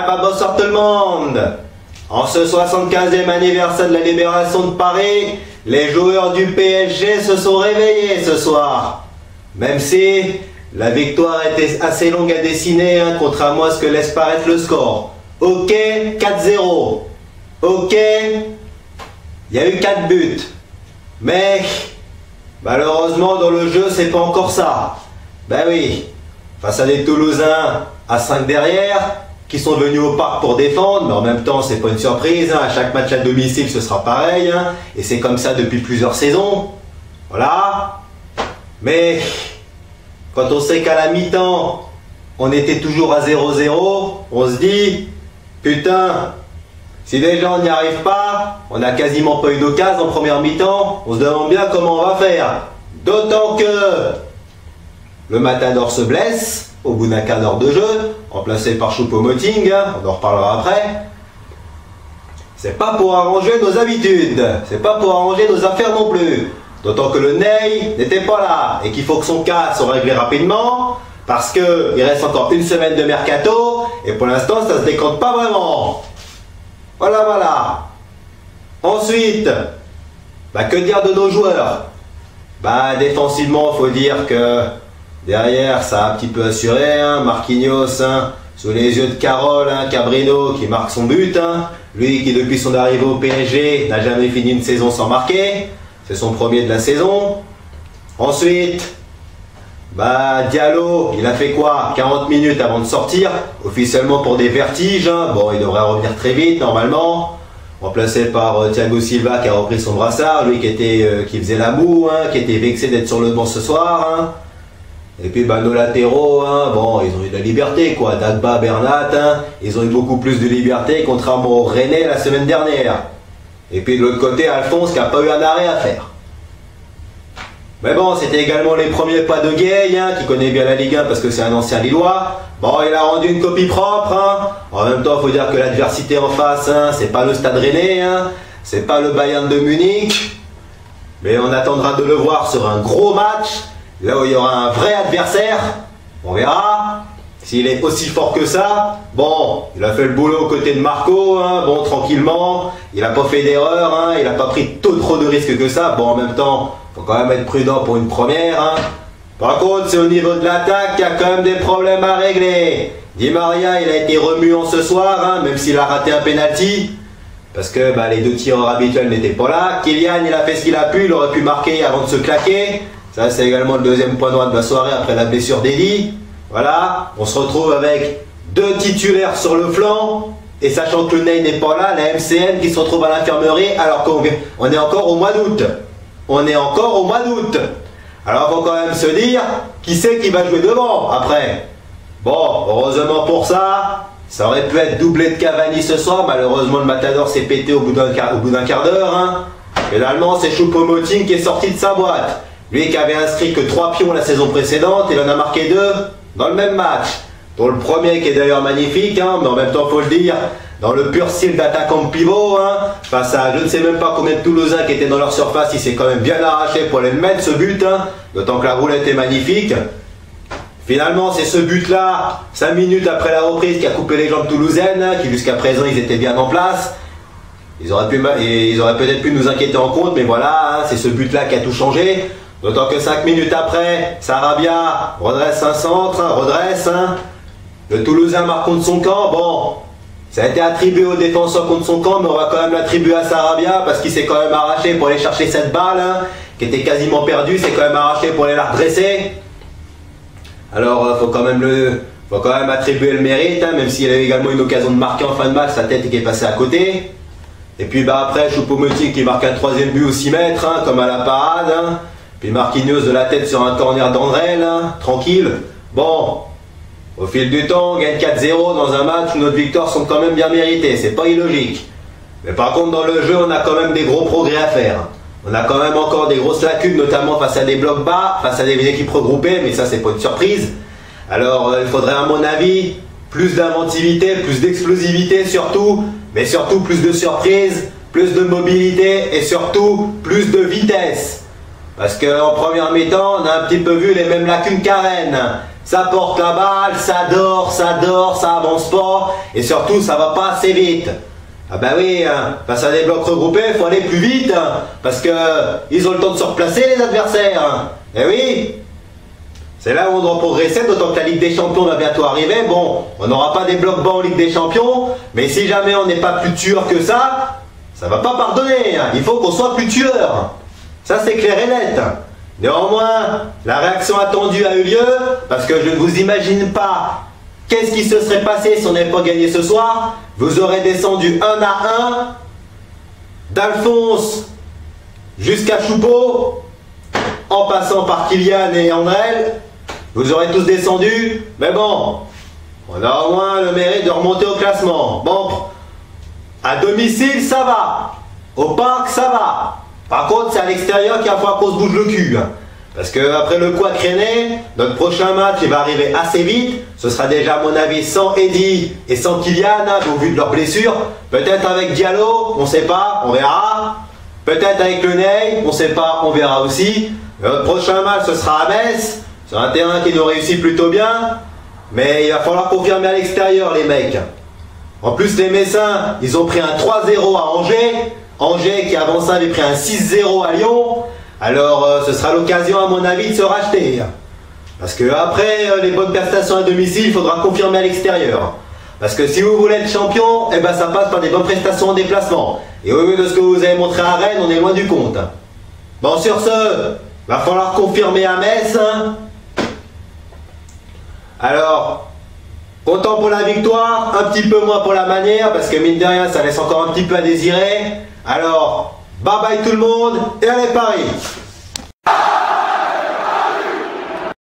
pas bonsoir tout le monde. En ce 75e anniversaire de la libération de Paris, les joueurs du PSG se sont réveillés ce soir. Même si la victoire était assez longue à dessiner, contrairement à ce que laisse paraître le score. Ok, 4-0. Ok, il y a eu 4 buts. Mais, malheureusement, dans le jeu, c'est pas encore ça. Ben oui, face à des Toulousains à 5 derrière, qui sont venus au parc pour défendre, mais en même temps, c'est pas une surprise. À chaque match à domicile, ce sera pareil. Et c'est comme ça depuis plusieurs saisons. Voilà. Mais, quand on sait qu'à la mi-temps, on était toujours à 0-0, on se dit, putain, si déjà on n'y arrive pas, on n'a quasiment pas eu d'occasion en première mi-temps, on se demande bien comment on va faire. D'autant que le Matador se blesse au bout d'un quart d'heure de jeu, remplacé par Choupo-Moting, on en reparlera après. C'est pas pour arranger nos habitudes, c'est pas pour arranger nos affaires non plus. D'autant que le Ney n'était pas là et qu'il faut que son cas soit réglé rapidement parce qu'il reste encore une semaine de mercato et pour l'instant ça se décompte pas vraiment. Voilà, voilà. Ensuite, que dire de nos joueurs? Défensivement, il faut dire que derrière ça a un petit peu assuré. Marquinhos, sous les yeux de Carole, Cabrino qui marque son but. Lui qui depuis son arrivée au PSG n'a jamais fini une saison sans marquer. C'est son premier de la saison. Ensuite, Diallo, il a fait quoi? 40 minutes avant de sortir, officiellement pour des vertiges. Bon, il devrait revenir très vite, normalement. Remplacé par Thiago Silva qui a repris son brassard, lui qui faisait la moue, qui était vexé d'être sur le banc ce soir. Et puis nos latéraux, bon, ils ont eu de la liberté, quoi. Dagba, Bernat, ils ont eu beaucoup plus de liberté, contrairement au Rennais la semaine dernière. Et puis de l'autre côté, Alphonse qui n'a pas eu un arrêt à faire. Mais bon, c'était également les premiers pas de Gueye, qui connaît bien la Ligue 1 parce que c'est un ancien Lillois. Bon, il a rendu une copie propre. En même temps, il faut dire que l'adversité en face, c'est pas le Stade Rennais, c'est pas le Bayern de Munich. Mais on attendra de le voir sur un gros match, là où il y aura un vrai adversaire. On verra. S'il est aussi fort que ça, bon, il a fait le boulot aux côtés de Marco, bon, tranquillement, il n'a pas fait d'erreur, il n'a pas pris trop de risques que ça. Bon, en même temps, faut quand même être prudent pour une première. Par contre, c'est au niveau de l'attaque qu'il y a quand même des problèmes à régler. Di Maria, il a été remuant ce soir, même s'il a raté un penalty, parce que les 2 tireurs habituels n'étaient pas là. Kylian, il a fait ce qu'il a pu, il aurait pu marquer avant de se claquer. Ça, c'est également le deuxième point noir de la soirée après la blessure d'Eddie. Voilà, on se retrouve avec 2 titulaires sur le flanc, et sachant que le Ney n'est pas là, la MCN qui se retrouve à l'infirmerie alors qu'on est encore au mois d'août. On est encore au mois d'août. Alors il faut quand même se dire, qui c'est qui va jouer devant après? Bon, heureusement pour ça, ça aurait pu être doublé de Cavani ce soir, malheureusement le Matador s'est pété au bout d'un quart d'heure. Finalement, c'est Choupo-Moting qui est sorti de sa boîte. Lui qui avait inscrit que 3 pions la saison précédente, il en a marqué 2 dans le même match. Dont le premier qui est d'ailleurs magnifique, mais en même temps faut le dire, dans le pur style d'attaquant de pivot, face à je ne sais même pas combien de Toulousains qui étaient dans leur surface, il s'est quand même bien arraché pour aller le mettre ce but, d'autant que la roulette est magnifique. Finalement c'est ce but là, 5 minutes après la reprise, qui a coupé les jambes toulousaines, qui jusqu'à présent ils étaient bien en place. Ils auraient peut-être pu nous inquiéter en compte, mais voilà, c'est ce but là qui a tout changé. D'autant que 5 minutes après, Sarabia redresse un centre, le Toulousain marque contre son camp. Bon, ça a été attribué au défenseur contre son camp, mais on va quand même l'attribuer à Sarabia parce qu'il s'est quand même arraché pour aller chercher cette balle qui était quasiment perdue, c'est quand même arraché pour aller la redresser. Alors, faut quand même attribuer le mérite, même s'il a eu également une occasion de marquer en fin de match, sa tête qui est passée à côté. Et puis après, Choupo-Moting qui marque un 3e but au 6 mètres, comme à la parade. Puis Marquinhos de la tête sur un corner d'André, tranquille. Bon, au fil du temps, on gagne 4-0 dans un match où nos victoires sont quand même bien méritées, c'est pas illogique. Mais par contre, dans le jeu, on a quand même des gros progrès à faire. On a quand même encore des grosses lacunes, notamment face à des blocs bas, face à des équipes regroupées, mais ça, c'est pas une surprise. Alors, il faudrait, à mon avis, plus d'inventivité, plus d'explosivité surtout, mais surtout plus de surprises, plus de mobilité et surtout plus de vitesse. Parce qu'en première mi-temps, on a un petit peu vu les mêmes lacunes qu'à Rennes. Ça porte la balle, ça dort, ça avance pas, et surtout ça va pas assez vite. Ah bah oui, hein, face à des blocs regroupés, il faut aller plus vite, hein, parce que ils ont le temps de se replacer les adversaires. Hein. Eh oui, c'est là où on doit progresser, d'autant que la Ligue des Champions va bientôt arriver. Bon, on n'aura pas des blocs bas en Ligue des Champions, mais si jamais on n'est pas plus tueur que ça va pas pardonner. Hein. Il faut qu'on soit plus tueur. Ça c'est clair et net. Néanmoins, la réaction attendue a eu lieu, parce que je ne vous imagine pas qu'est-ce qui se serait passé si on n'avait pas gagné ce soir. Vous aurez descendu 1 à 1, d'Alphonse jusqu'à Choupeau, en passant par Kylian et Andrel. Vous aurez tous descendu, mais bon, on a au moins le mérite de remonter au classement. Bon, à domicile ça va, au parc ça va. Par contre, c'est à l'extérieur qu'il va falloir qu'on se bouge le cul. Parce que après le couac rennais, notre prochain match il va arriver assez vite. Ce sera déjà à mon avis sans Eddy et sans Kylian, hein, au vu de leurs blessures. Peut-être avec Diallo, on ne sait pas, on verra. Peut-être avec le Ney, on ne sait pas, on verra aussi. Notre prochain match ce sera à Metz, sur un terrain qui nous réussit plutôt bien. Mais il va falloir confirmer à l'extérieur les mecs. En plus les Messins, ils ont pris un 3-0 à Angers. Angers qui avant ça avait pris un 6-0 à Lyon. Alors ce sera l'occasion à mon avis de se racheter. Parce que après les bonnes prestations à domicile, il faudra confirmer à l'extérieur. Parce que si vous voulez être champion, eh ben, ça passe par des bonnes prestations en déplacement. Et au vu de ce que vous avez montré à Rennes, on est loin du compte. Bon, sur ce, va falloir confirmer à Metz. Alors, content pour la victoire, un petit peu moins pour la manière, parce que mine de rien, ça laisse encore un petit peu à désirer. Alors, bye bye tout le monde, et allez Paris!